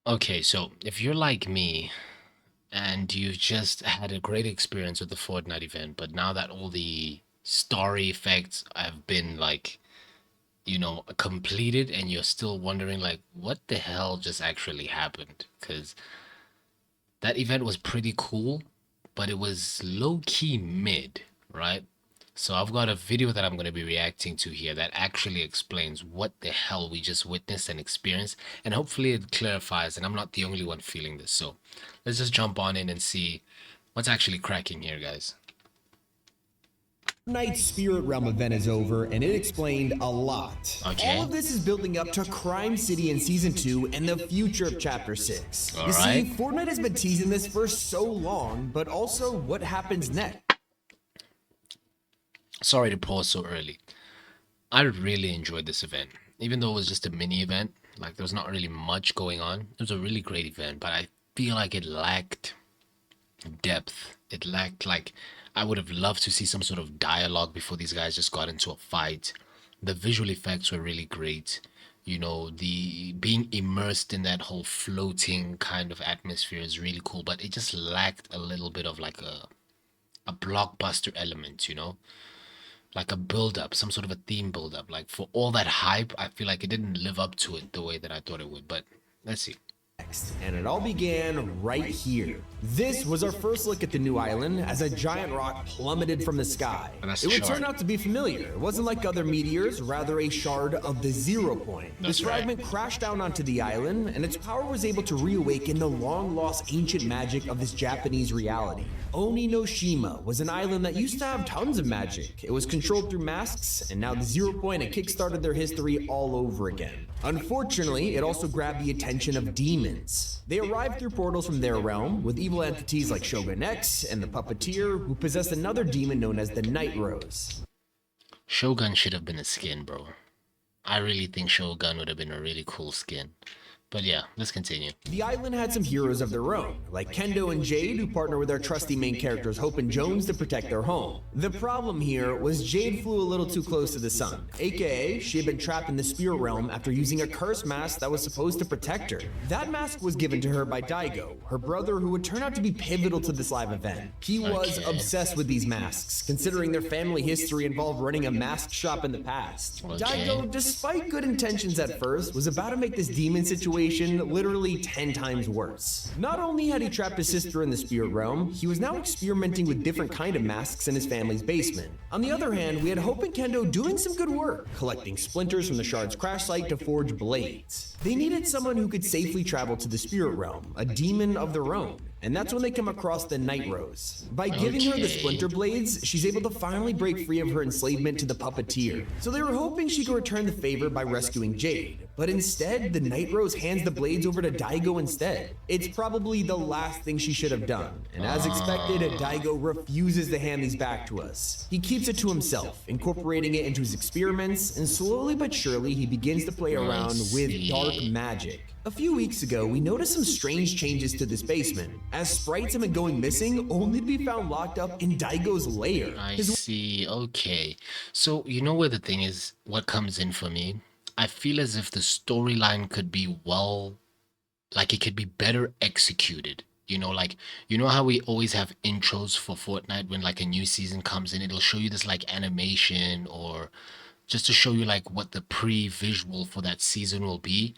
Okay, so if you're like me and you've just had a great experience with the Fortnite event, but now that all the story effects have been completed and you're still wondering like what the hell just actually happened? Because that event was pretty cool, but it was low key mid, right? So I've got a video that I'm going to be reacting to here that actually explains what the hell we just witnessed and experienced, and hopefully it clarifies, and I'm not the only one feeling this. So let's just jump on in and see what's actually cracking here, guys. Fortnite's Spirit Realm event is over, and it explained a lot. Okay. All of this is building up to Crime City in Season 2 and the future of Chapter 6. You see, Fortnite has been teasing this for so long, but also what happens next. Sorry to pause so early. I really enjoyed this event. Even though it was just a mini event, like there was not really much going on. It was a really great event, but I feel like it lacked depth. It lacked like I would have loved to see some sort of dialogue before these guys just got into a fight. The visual effects were really great. You know, the being immersed in that whole floating kind of atmosphere is really cool, but it just lacked a little bit of like a blockbuster element, you know? Like a build up, some sort of a theme build up. Like for all that hype, I feel like it didn't live up to it the way that I thought it would, but let's see. And it all began right here. This was our first look at the new island as a giant rock plummeted from the sky. It would turn out to be familiar. It wasn't like other meteors, rather a shard of the 0 point. This fragment crashed down onto the island, and its power was able to reawaken the long-lost ancient magic of this Japanese reality. Oninoshima was an island that used to have tons of magic. It was controlled through masks, and now the 0 point had kickstarted their history all over again. Unfortunately, it also grabbed the attention of demons. They arrived through portals from their realm, with evil entities like Shogun X and the Puppeteer, who possessed another demon known as the Night Rose. Shogun should have been a skin, bro. I really think Shogun would have been a really cool skin. But yeah, let's continue. The island had some heroes of their own, like Kendo and Jade, who partner with our trusty main characters Hope and Jones to protect their home. The problem here was Jade flew a little too close to the sun, aka she had been trapped in the Spirit Realm after using a cursed mask that was supposed to protect her. That mask was given to her by Daigo, her brother, who would turn out to be pivotal to this live event. He was obsessed with these masks, considering their family history involved running a mask shop in the past. Daigo, despite good intentions at first, was about to make this demon situation literally 10 times worse. Not only had he trapped his sister in the Spirit Realm, he was now experimenting with different kind of masks in his family's basement. On the other hand, we had Hope and Kendo doing some good work, collecting splinters from the shard's crash site to forge blades. They needed someone who could safely travel to the Spirit Realm, a demon of their own. And that's when they come across the Night Rose. By giving her the splinter blades, she's able to finally break free of her enslavement to the Puppeteer. So they were hoping she could return the favor by rescuing Jade. But instead, the Night Rose hands the blades over to Daigo instead. It's probably the last thing she should have done. And as expected, Daigo refuses to hand these back to us. He keeps it to himself, incorporating it into his experiments, and slowly but surely he begins to play around with dark magic. A few weeks ago, we noticed some strange changes to this basement, as sprites have been going missing only to be found locked up in Daigo's lair. I see, okay. So, you know where the thing is, what comes in for me? I feel as if the storyline could be it could be better executed. You know, like, you know how we always have intros for Fortnite when like a new season comes in, it'll show you this like animation or just to show you like what the pre-visual for that season will be.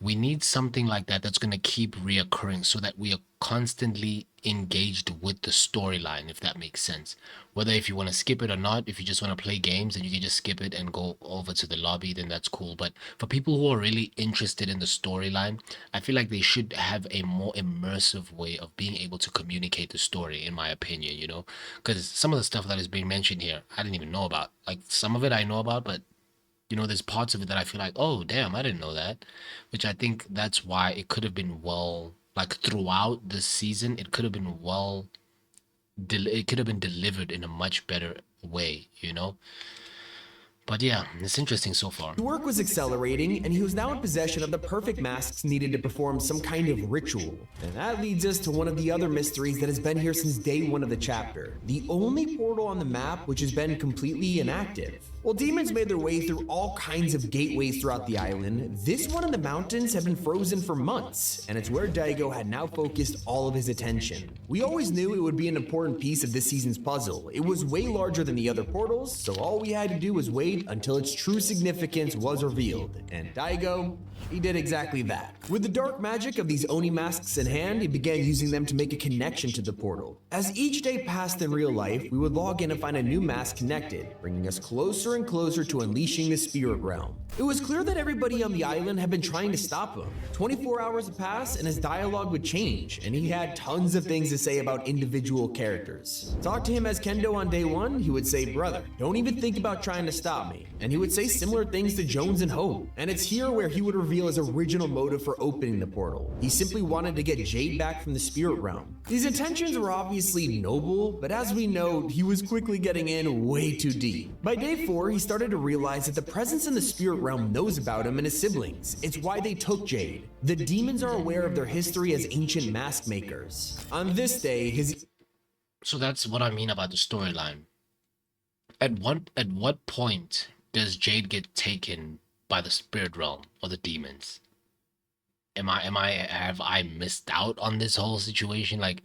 We need something like that that's going to keep reoccurring so that we are constantly engaged with the storyline, if that makes sense. Whether if you want to skip it or not, if you just want to play games and you can just skip it and go over to the lobby, then that's cool. But for people who are really interested in the storyline, I feel like they should have a more immersive way of being able to communicate the story, in my opinion, you know? Because some of the stuff that is being mentioned here, I didn't even know about. Like, some of it I know about, but you know, there's parts of it that I feel like, oh, damn, I didn't know that. Which I think that's why it could have been like throughout the season, it could have been it could have been delivered in a much better way, you know? But yeah, it's interesting so far. The work was accelerating, and he was now in possession of the perfect masks needed to perform some kind of ritual. And that leads us to one of the other mysteries that has been here since day one of the chapter. The only portal on the map which has been completely inactive. While demons made their way through all kinds of gateways throughout the island, this one in the mountains had been frozen for months, and it's where Daigo had now focused all of his attention. We always knew it would be an important piece of this season's puzzle. It was way larger than the other portals, so all we had to do was wait until its true significance was revealed, and Daigo, he did exactly that. With the dark magic of these Oni masks in hand, he began using them to make a connection to the portal. As each day passed in real life, we would log in and find a new mask connected, bringing us closer and closer to unleashing the spirit realm. It was clear that everybody on the island had been trying to stop him. 24 hours would pass and his dialogue would change, and he had tons of things to say about individual characters. Talk to him as Kendo on day one, he would say, "Brother, don't even think about trying to stop me." And he would say similar things to Jones and Hope. And it's here where he would reveal his original motive for opening the portal. He simply wanted to get Jade back from the spirit realm. These intentions were obviously noble, but as we know, he was quickly getting in way too deep. By day 4, he started to realize that the presence in the spirit realm knows about him and his siblings. It's why they took Jade. The demons are aware of their history as ancient mask makers. On this day, his... So that's what I mean about the storyline. At what point does Jade get taken by the spirit realm or the demons? Have I missed out on this whole situation? Like,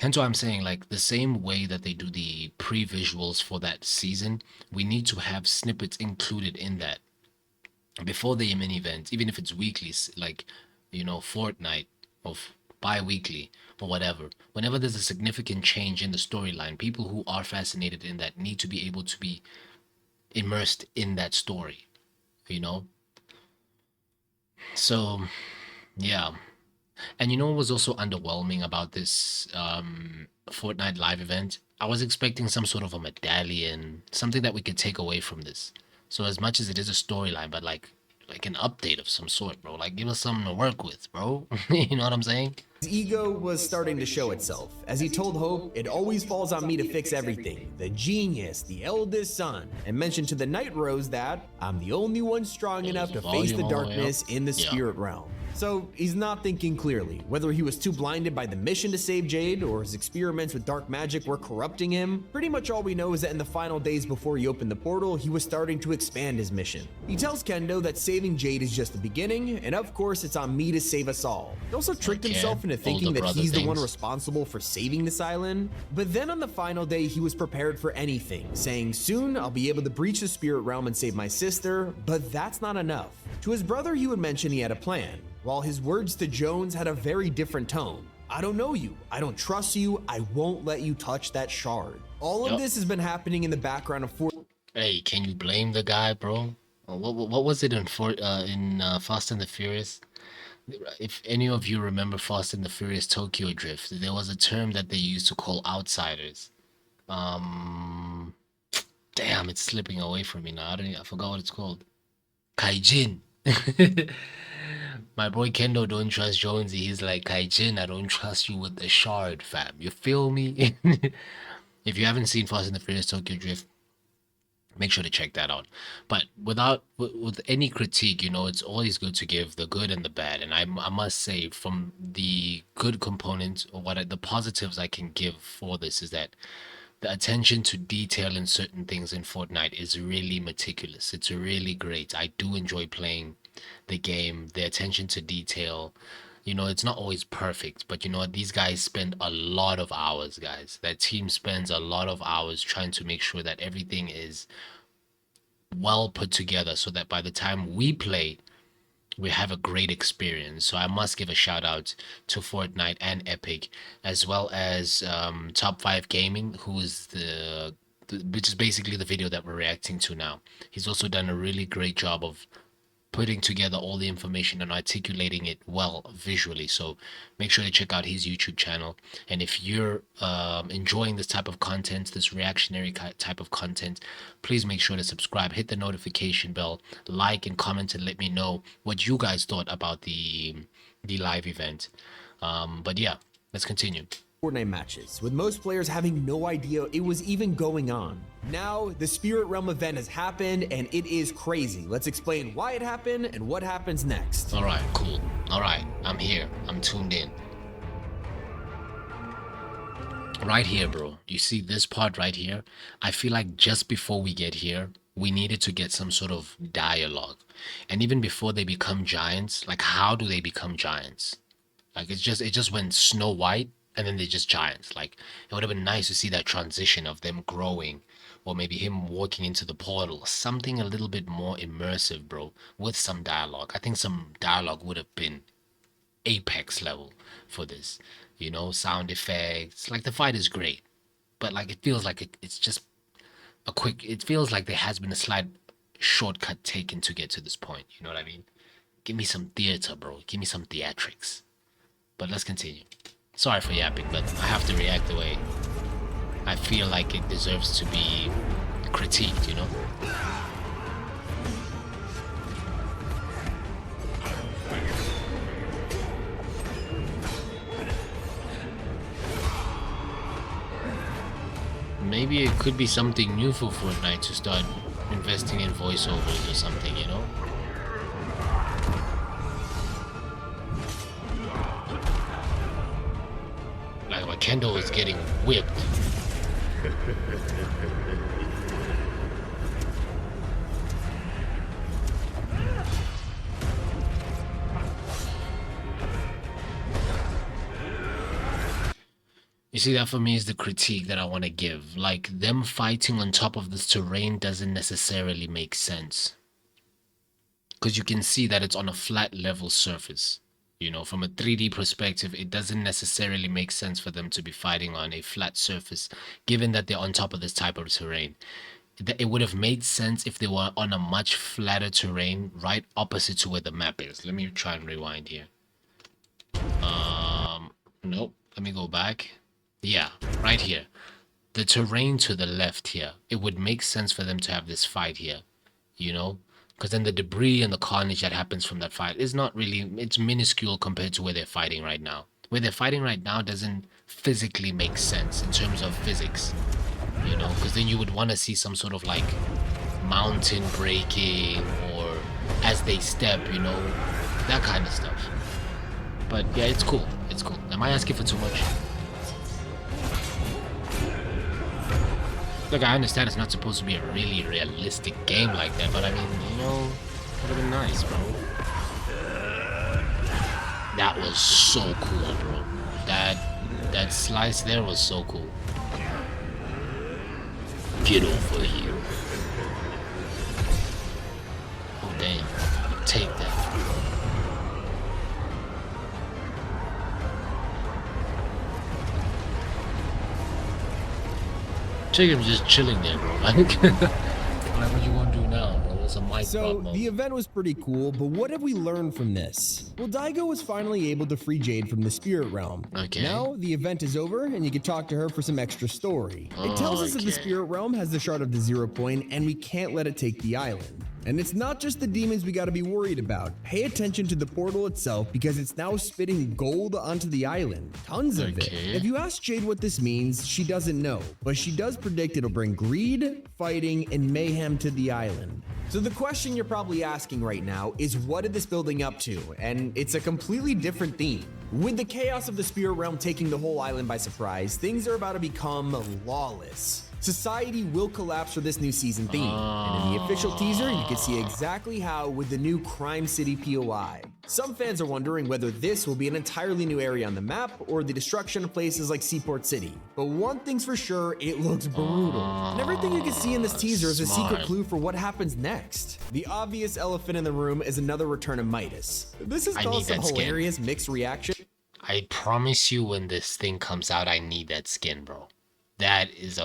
hence why I'm saying, like, the same way that they do the pre-visuals for that season, we need to have snippets included in that before the main event, even if it's weekly, like, Fortnite or bi-weekly or whatever. Whenever there's a significant change in the storyline, people who are fascinated in that need to be able to be immersed in that story, you know? So, yeah. And you know what was also underwhelming about this Fortnite live event? I was expecting some sort of a medallion, something that we could take away from this. So as much as it is a storyline, but like an update of some sort, bro. Like, give us something to work with, bro. You know what I'm saying? His ego was starting to show itself. As he told Hope, "It always falls on me to fix everything. The genius, the eldest son." And mentioned to the Night Rose that, "I'm the only one strong enough to face the darkness in the spirit realm." So he's not thinking clearly. Whether he was too blinded by the mission to save Jade or his experiments with dark magic were corrupting him, pretty much all we know is that in the final days before he opened the portal, he was starting to expand his mission. He tells Kendo that saving Jade is just the beginning, and of course it's on me to save us all. He also tricked himself into thinking that he's the one responsible for saving this island. But then on the final day, he was prepared for anything, saying, "Soon I'll be able to breach the spirit realm and save my sister," but that's not enough. To his brother, he would mention he had a plan, while his words to Jones had a very different tone. "I don't know you, I don't trust you, I won't let you touch that shard." All of this has been happening in the background of Hey, can you blame the guy, bro? What was it in Fast and the Furious? If any of you remember Fast and the Furious Tokyo Drift, there was a term that they used to call outsiders. Um, Damn, it's slipping away from me now. I forgot what it's called. Kaijin. My boy Kendo don't trust Jonesy. He's like, "Kaijin, I don't trust you with the shard, fam." You feel me? If you haven't seen Fast and the Furious Tokyo Drift, make sure to check that out. But with any critique, it's always good to give the good and the bad. And I must say, from the good components, or the positives I can give for this, is that the attention to detail in certain things in Fortnite is really meticulous. It's really great. I do enjoy playing the game. The attention to detail, it's not always perfect, but you know what? These guys spend a lot of hours, guys. That team spends a lot of hours trying to make sure that everything is well put together so that by the time we play, we have a great experience. So I must give a shout out to Fortnite and Epic, as well as Top 5 Gaming, who is which is basically the video that we're reacting to now. He's also done a really great job of putting together all the information and articulating it well visually. So make sure to check out his YouTube channel. And if you're enjoying this type of content, this reactionary type of content, please make sure to subscribe, hit the notification bell, like and comment, and let me know what you guys thought about the live event. But yeah, let's continue. Fortnite matches, with most players having no idea it was even going on. Now, the Spirit Realm event has happened, and it is crazy. Let's explain why it happened and what happens next. All right, cool. All right, I'm here. I'm tuned in. Right here, bro. You see this part right here? I feel like just before we get here, we needed to get some sort of dialogue. And even before they become giants, like how do they become giants? Like it just went Snow White and then they're just giants. Like it would have been nice to see that transition of them growing or maybe him walking into the portal. Something a little bit more immersive, bro, with some dialogue. I think some dialogue would have been apex level for this. You know, sound effects. Like the fight is great, but like it feels like it's just a quick. It feels like there has been a slight shortcut taken to get to this point. You know what I mean? Give me some theater, bro. Give me some theatrics. But let's continue. Sorry for yapping, but I have to react the way I feel like it deserves to be critiqued, you know? Maybe it could be something new for Fortnite to start investing in voiceovers or something, you know? Like when Kendall is getting whipped. You see, that for me is the critique that I want to give. Like, them fighting on top of this terrain doesn't necessarily make sense. Because you can see that it's on a flat level surface. You know, from a 3D perspective, it doesn't necessarily make sense for them to be fighting on a flat surface, given that they're on top of this type of terrain. It would have made sense if they were on a much flatter terrain, right opposite to where the map is. Let me try and rewind here. Nope. Let me go back. Yeah, right here. The terrain to the left here. It would make sense for them to have this fight here, you know? Because then the debris and the carnage that happens from that fight is not really, it's minuscule compared to where they're fighting right now. Where they're fighting right now doesn't physically make sense in terms of physics, you know? Because then you would want to see some sort of like mountain breaking or as they step, you know? That kind of stuff. But yeah, it's cool. It's cool. Am I asking for too much? Look, I understand it's not supposed to be a really realistic game like that, but I mean, you know, it would have been nice, bro. That was so cool, bro. That slice there was so cool. Get over here. Oh, damn. Take that. Jacob's just chilling there, bro. Like, what you want to do now, bro? It's a mic So, drop the event was pretty cool, but what have we learned from this? Well, Daigo was finally able to free Jade from the spirit realm. Okay. Now, the event is over, and you can talk to her for some extra story. It tells us that the spirit realm has the shard of the 0 point, and we can't let it take the island. And it's not just the demons we gotta be worried about. Pay attention to the portal itself because it's now spitting gold onto the island. Tons of it. If you ask Jade what this means, she doesn't know. But she does predict it'll bring greed, fighting, and mayhem to the island. So the question you're probably asking right now is what is this building up to? And it's a completely different theme. With the chaos of the spirit realm taking the whole island by surprise, things are about to become lawless. Society will collapse for this new season theme, and in the official teaser, you can see exactly how with the new Crime City POI. Some fans are wondering whether this will be an entirely new area on the map or the destruction of places like Seaport City. But one thing's for sure, it looks brutal. And everything you can see in this teaser is a secret clue for what happens next. The obvious elephant in the room is another return of Midas. This has caused some hilarious mixed reaction. I promise you when this thing comes out, I need that skin, bro. That is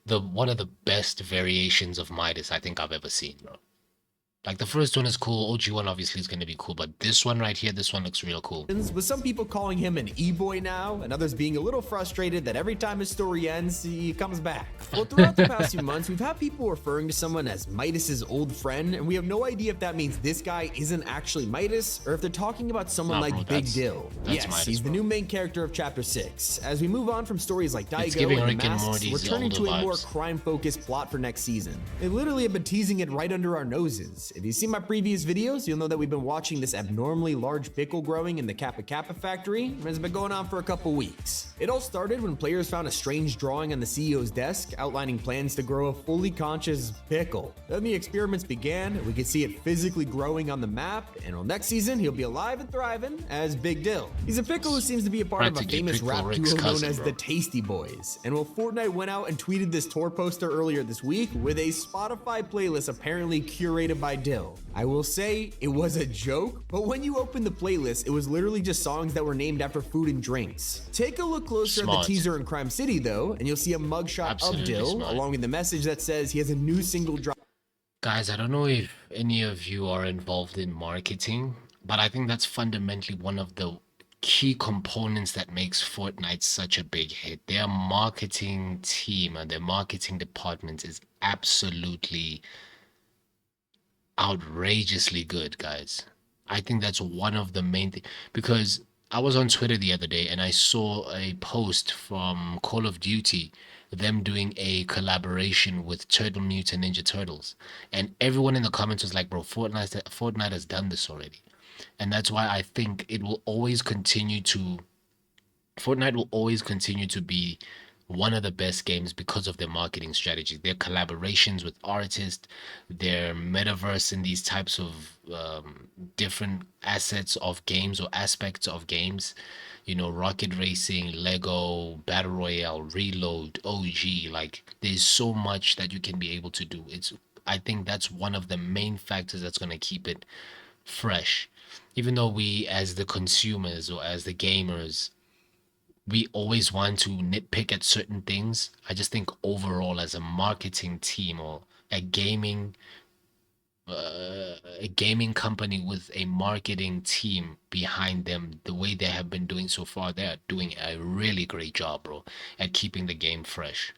one of the best variations of Midas I think I've ever seen, bro. Like the first one is cool, OG one obviously is going to be cool, but this one right here, this one looks real cool. With some people calling him an e-boy now, and others being a little frustrated that every time his story ends, he comes back. Well, throughout the past few months, we've had people referring to someone as Midas's old friend, and we have no idea if that means this guy isn't actually Midas, or if they're talking about someone like Big Dill. Yes, Midas, he's the new main character of Chapter 6. As we move on from stories like Daigo and the Masks, we're turning to a more crime-focused plot for next season. They literally have been teasing it right under our noses. If you've seen my previous videos, you'll know that we've been watching this abnormally large pickle growing in the Kappa Kappa factory, and it's been going on for a couple weeks. It all started when players found a strange drawing on the CEO's desk outlining plans to grow a fully conscious pickle. Then the experiments began, we could see it physically growing on the map, and well, next season he'll be alive and thriving as Big Dill. He's a pickle who seems to be a part of a Practically famous Pickle rap Rick's duo known cousin, as bro. the Tasty Boys. And well, Fortnite went out and tweeted this tour poster earlier this week with a Spotify playlist apparently curated by Dill. I will say it was a joke, but when you open the playlist, it was literally just songs that were named after food and drinks. Take a look closer at Smart. the teaser in Crime City though, and you'll see a mugshot Absolutely of Dill smart. along with the message that says he has a new single drop. Guys, I don't know if any of you are involved in marketing, but I think that's fundamentally one of the key components that makes Fortnite such a big hit. Their marketing team and their marketing department is absolutely outrageously good, guys. I think that's one of the main things because I was on Twitter the other day and I saw a post from Call of Duty, them doing a collaboration with Turtle Mutant Ninja Turtles, and everyone in the comments was like, "Bro, Fortnite has done this already," and that's why I think it will always continue to Fortnite will always continue to be one of the best games because of their marketing strategy, their collaborations with artists, their metaverse in these types of different assets of games or aspects of games. You know, rocket racing, Lego, Battle Royale, Reload, OG. Like, there's so much that you can be able to do. I think that's one of the main factors that's going to keep it fresh. Even though we, as the consumers or as the gamers, we always want to nitpick at certain things. I just think overall, as a marketing team or a gaming company with a marketing team behind them, the way they have been doing so far, they are doing a really great job, bro, at keeping the game fresh.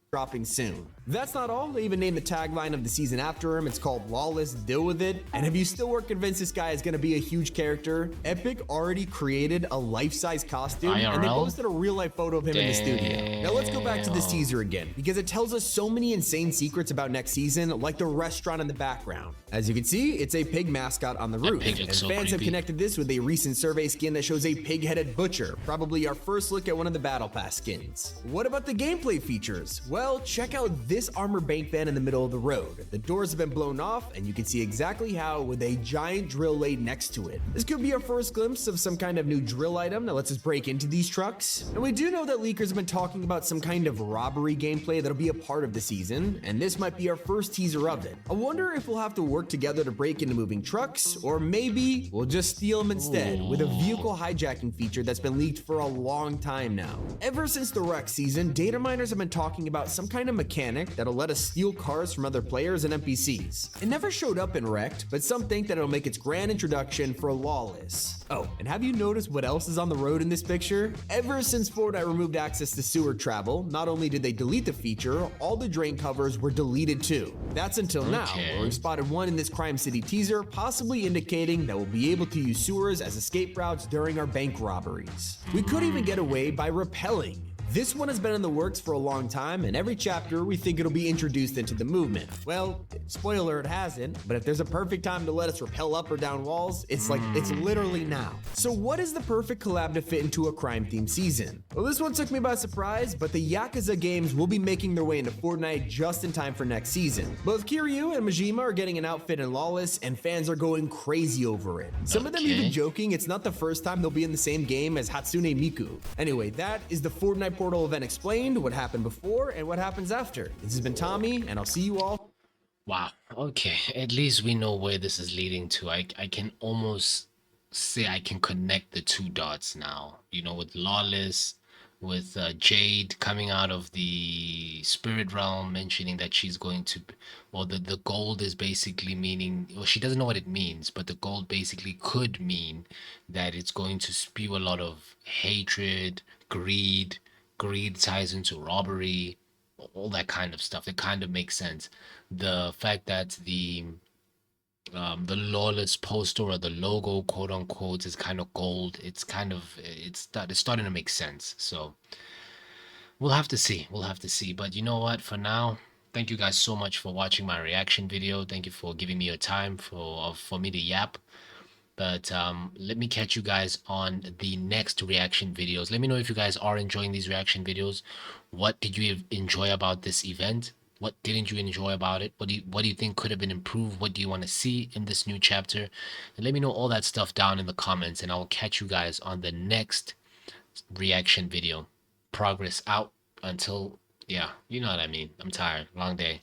Dropping soon. That's not all, they even named the tagline of the season after him. It's called Lawless, Deal With It. And if you still weren't convinced this guy is gonna be a huge character, Epic already created a life-size costume and they IRL? posted a real-life photo of him in the studio. Now let's go back to this teaser again, because it tells us so many insane secrets about next season, like the restaurant in the background. As you can see, it's a pig mascot on the roof, pig and looks so fans have creepy. connected this with a recent survey skin that shows a pig-headed butcher, probably our first look at one of the Battle Pass skins. What about the gameplay features? Well, check out this armor bank van in the middle of the road. The doors have been blown off, and you can see exactly how with a giant drill laid next to it. This could be our first glimpse of some kind of new drill item that lets us break into these trucks. And we do know that leakers have been talking about some kind of robbery gameplay that'll be a part of the season, and this might be our first teaser of it. I wonder if we'll have to work together to break into moving trucks, or maybe we'll just steal them instead with a vehicle hijacking feature that's been leaked for a long time now. Ever since the Wreck season, data miners have been talking about some kind of mechanic that'll let us steal cars from other players and NPCs. It never showed up in Wrecked, but some think that it'll make its grand introduction for Lawless. Oh, and have you noticed what else is on the road in this picture? Ever since Fortnite removed access to sewer travel, not only did they delete the feature, all the drain covers were deleted too. That's until now, Okay. where we've spotted one in this Crime City teaser, possibly indicating that we'll be able to use sewers as escape routes during our bank robberies. We could even get away by rappelling. This one has been in the works for a long time, and every chapter we think it'll be introduced into the movement. Well, spoiler, it hasn't, but if there's a perfect time to let us rappel up or down walls, it's literally now. So what is the perfect collab to fit into a crime-themed season? Well, this one took me by surprise, but the Yakuza games will be making their way into Fortnite just in time for next season. Both Kiryu and Majima are getting an outfit in Lawless, and fans are going crazy over it. Some of them even Okay. joking it's not the first time they'll be in the same game as Hatsune Miku. Anyway, that is the Fortnite Portal event explained, what happened before and what happens after. This has been Tommy, and I'll see you all. Wow. Okay. At least we know where this is leading to. I can almost say I can connect the two dots now. You know, with Lawless, with Jade coming out of the spirit realm, mentioning that she's going to, or the gold is basically meaning, well, she doesn't know what it means, but the gold basically could mean that it's going to spew a lot of hatred, greed. Greed ties into robbery, all that kind of stuff. It kind of makes sense. The fact that the Lawless poster or the logo, quote unquote, is kind of gold. It's starting to make sense. So we'll have to see. We'll have to see. But you know what? For now, Thank you guys so much for watching my reaction video. Thank you for giving me your time for me to yap. But let me catch you guys on the next reaction videos. Let me know if you guys are enjoying these reaction videos. What did you enjoy about this event? What didn't you enjoy about it? What do you think could have been improved? What do you want to see in this new chapter? And let me know all that stuff down in the comments, and I will catch you guys on the next reaction video. Progress out until, yeah, you know what I mean. I'm tired. Long day.